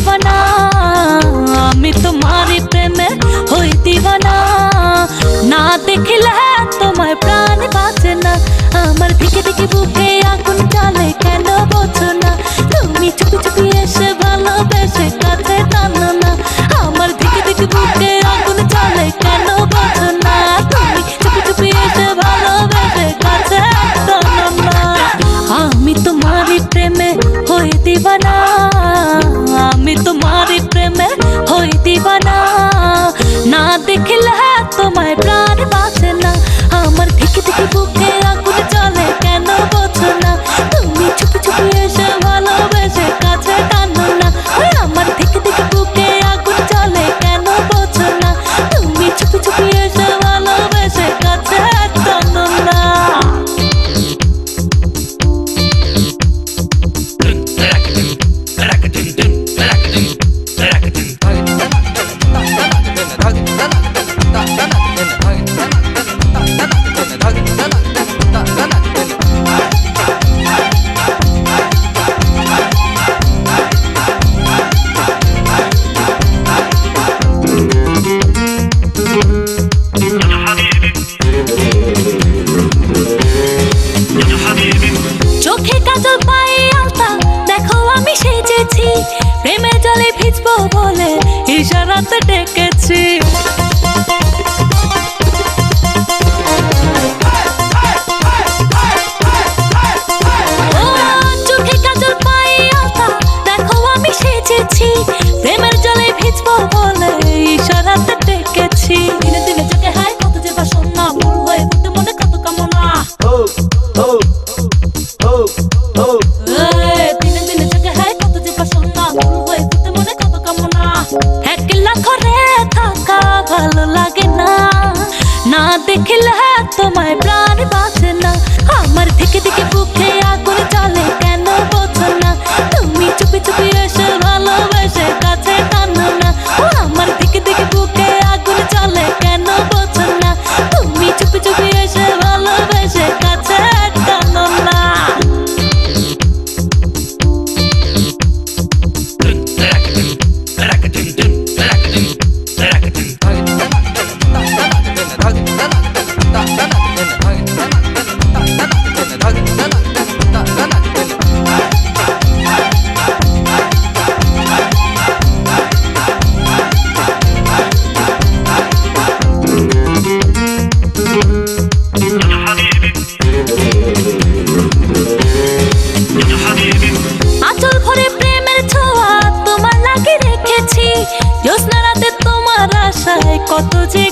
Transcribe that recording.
दीवाना আমি তোমারই প্রেমে হই दीवाना না দেখলে তোমার প্রাণ বাঁচে না আমার দিকে দিকে বুকে আগুন জ্বলে কেন বোঝো না তুমি চুপি চুপি এসে ভালোবেসে কাছে টানো না আমার দিকে দিকে বুকে আগুন জ্বলে কেন বোঝো না তুমি চুপি চুপি এসে ভালোবেসে কাছে টানো না আমি তোমারই প্রেমে হই दीवाना আমি তোমারই প্রেমে হই दीवाना না দেখলে তোমার প্রাণ বাঁচে না আমার দিকে দিকে বুকে আগুন জ্বলে কেন বোঝো না তুমি চুপি চুপি এসে ভালোবেসে কাছে টানো না আমার দিকে দিকে বুকে আগুন জ্বলে কেন বোঝো না তুমি চুপি চুপি এসে ভালোবেসে কাছে টানো না চোখে কাজল পায়ে আলতা দেখো আমি সেজেছি প্রেমে জলে ভিজবো বলে ইশারাতে ডেকেছি চোখে কাজল পায়ে আলতা দেখো আমি সেজেছি প্রেমের জলে ভিজবো বলে ইশারাতে ডেকেছি দিনে দিনে চোখে হায় কত যে বাসনা ভুল হয়ে উঠতে মনে কত কামনা দিনে দিনে চোখে হায় কত যে বাসনা ভুল হয়ে উঠতে মনে কত কামনা একলা ঘরে থাকা ভালো লাগে না না দেখলে তোমার প্রাণ বাঁচে না আমার দিকে দিকে বুকে আগুন জ্বলে কেন বোঝো না তুমি চুপি চুপি এসে ভালোবেসে কাছে টানো না আমার দিকে দিকে বুকে আগুন জ্বলে কেন বোঝো না তুমি চুপি চুপি এসে ভালোবেসে কাছে টানো না আঁচল ভরে প্রেমের ছোঁয়া তোমার লাগে রেখেছি জ্যোৎস্না রাতে তোমার আশায় কত যে